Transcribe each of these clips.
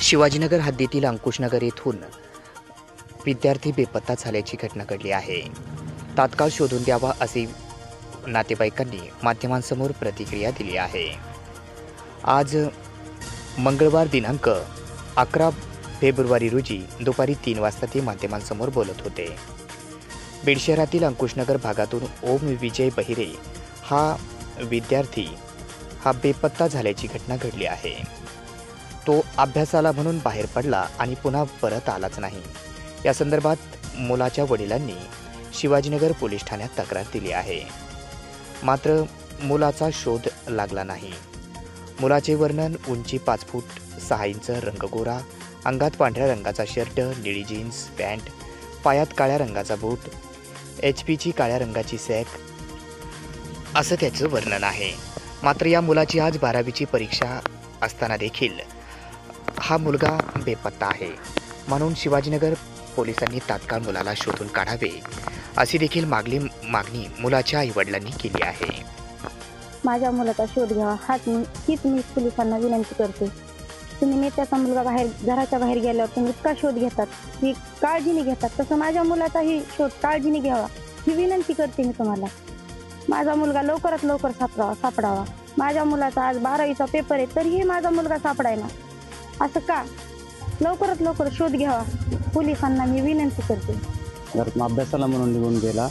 शिवाजीनगर हद्दीतील अंकुशनगर येथून विद्यार्थी बेपत्ता झाल्याची घटना घडली आहे. तात्काळ शोधून द्यावा असे नातेवाईकांनी माध्यमांसमोर प्रतिक्रिया दिली आहे. आज मंगळवार दिनांक 11 फेब्रुवारी रोजी दुपारी 3 वाजता ते माध्यमांसमोर बोलत होते. बीड शहरातील अंकुशनगर भागातून ओम विजय बहिरे हा विद्यार्थी बेपत्ता झाल्याची घटना घडली आहे. तो अभ्यासाला म्हणून बाहेर पडला आणि पुन्हा परत आलाच नाही. या संदर्भात मुलाच्या वडिलांनी शिवाजीनगर पोलीस ठाण्यात तक्रार दिली आहे. मात्र मुलाचा शोध लागला नाही. मुलाचे वर्णन उंची 5 फूट 6 इंच, रंग गोरा, अंगात पांढऱ्या रंगाचा शर्ट, निळी जीन्स पॅन्ट, पायात काळ्या रंगाचा बूट, HP काळ्या रंगाची सॅक असं त्याचं वर्णन आहे. मात्र या मुलाची आज 12वीची परीक्षा असताना देखील हा मुलगा बेपत्ता आहे. म्हणून शिवाजीनगर पोलिसांनी तात्काळ मुलाला शोधून काढावे अशी देखील मागणी मुलाच्या आईवडिलांनी केली आहे. माझ्या मुलाचा शोध घ्यावा हीच मी पोलिसांना विनंती करते. तुम्ही नेत्याचा मुलगा घराच्या बाहेर गेल्यावर तुम्ही इतका शोध घेतात, ही काळजीने घेतात, तसं माझ्या मुलाचाही शोध काळजीने घ्यावा ही विनंती करते मी तुम्हाला. माझा मुलगा लवकरात लवकर सापडावा. माझ्या मुलाचा आज 12वीचा पेपर आहे, तरीही माझा मुलगा सापडायला. असं का? लवकरात लवकर शोध घ्यावा पोलिसांना मी विनंती करते. घरातून अभ्यासाला म्हणून निघून गेला.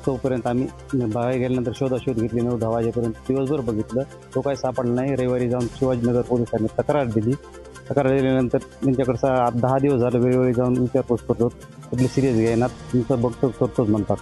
तोपर्यंत आम्ही बाहेर गेल्यानंतर शोध घेतली. 9-10 वाजेपर्यंत दिवसभर बघितलं, तो काही सापडला नाही. रविवारी जाऊन शिवाजीनगर पोलिसांनी तक्रार दिल्यानंतर त्यांच्याकडे 10 दिवस झाले वेळोवेळी जाऊन विचारपूस करतो. कुठली सिरियस घेणार तुमचं बघतो करतोच म्हणतात.